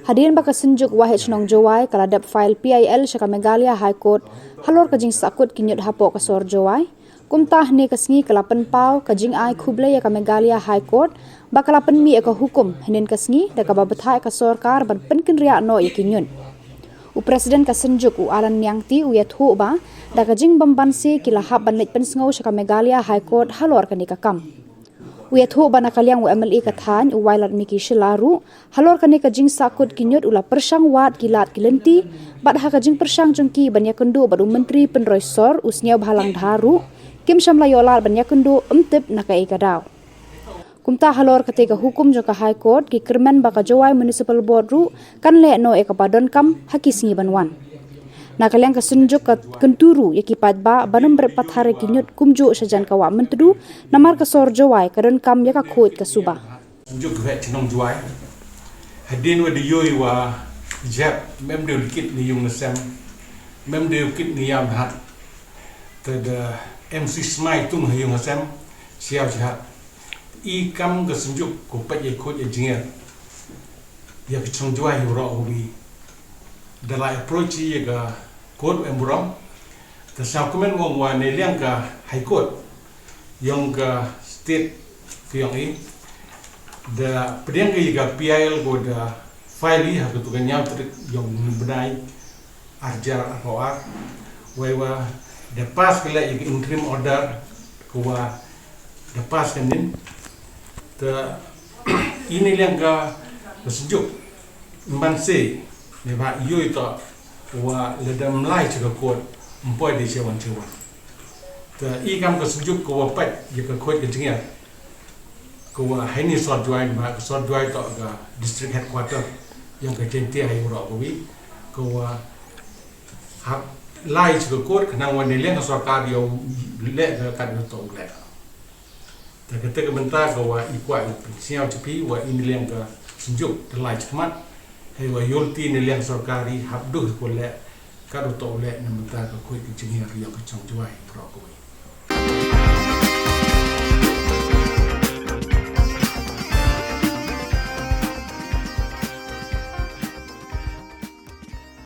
Hadirin baka senjuk wahid nong jawai kaladap file PIL syaka Meghalaya High Court halor kajing sakut kinyut hapo kasor jawai kumtah ne kasngi kalapan pau kajing ai khublai ka Meghalaya High Court bakalapan mi ka hukum hinin kasngi da ka babathai ka sorkar ban penkin ria no yakinyun u presiden ka senjuk u alan nyangti u yathu ba da kajing bambansi kilahap banlit pensngau syaka Meghalaya High Court halor ka nikakam Uyathu bana kalyang u MLA kathan u wailat miki shilaru halor kane kajing sakut kinyut ula persang wat kilat kilenti bad ha kajing persang jengki banya kendu badu menteri penroisor usnya bhalang dharu kim shamla yolar banya kendu umtip nakai kadau kumta halor kate ka hukum joka high court ki kermen baka jawai municipal board ru kan le no ekapadon kam hakisngi banwan Nakalyang kasunjuk ka kenturu yakipat ba banam berpat hari kinyut kumju sajan kawa mentedu namar kasor jawai kadon kam yaka khot kasuba. Sunjuk ke chenong jawai. Hadin wa diyoy wa jab mem de kit ni yung nasam mem de kit ni yam hat. Tada MC Smile tung yung nasam siap jahat. I kam ka sunjuk ko pat ye khot ye jinger. Ya ke chenong jawai ro obi. Dalam approach ye ka court embrong tasam komen wong wa ne liang ka high court yang ka state ke yang i da pedang ye ka PIL go da file ha tu kan nyam trik yang benai arjar atau wa da pass kala ye interim order ko wa da pass kanin ta ini liang ka sejuk manse ne ba yo ito wa ledam lai chaka kot mpoi de chewan ta I kam ka sujuk ko wa pat ye ka khot ke tingia ko wa haini sort join ba sort join to ga district headquarter yang ka tenti ai ro ko wi ko wa ha lai chaka kot kanang wa ne leng sarkar yo le ka kan to le ta ka te ka benta ko wa I kwa siao chipi wa in leng ka sujuk de lai chmat hay wa yolti ni liang sarkari habduh ko le ka to le na mata ka khoi ki chingi ka yo ka chong jwai pro ko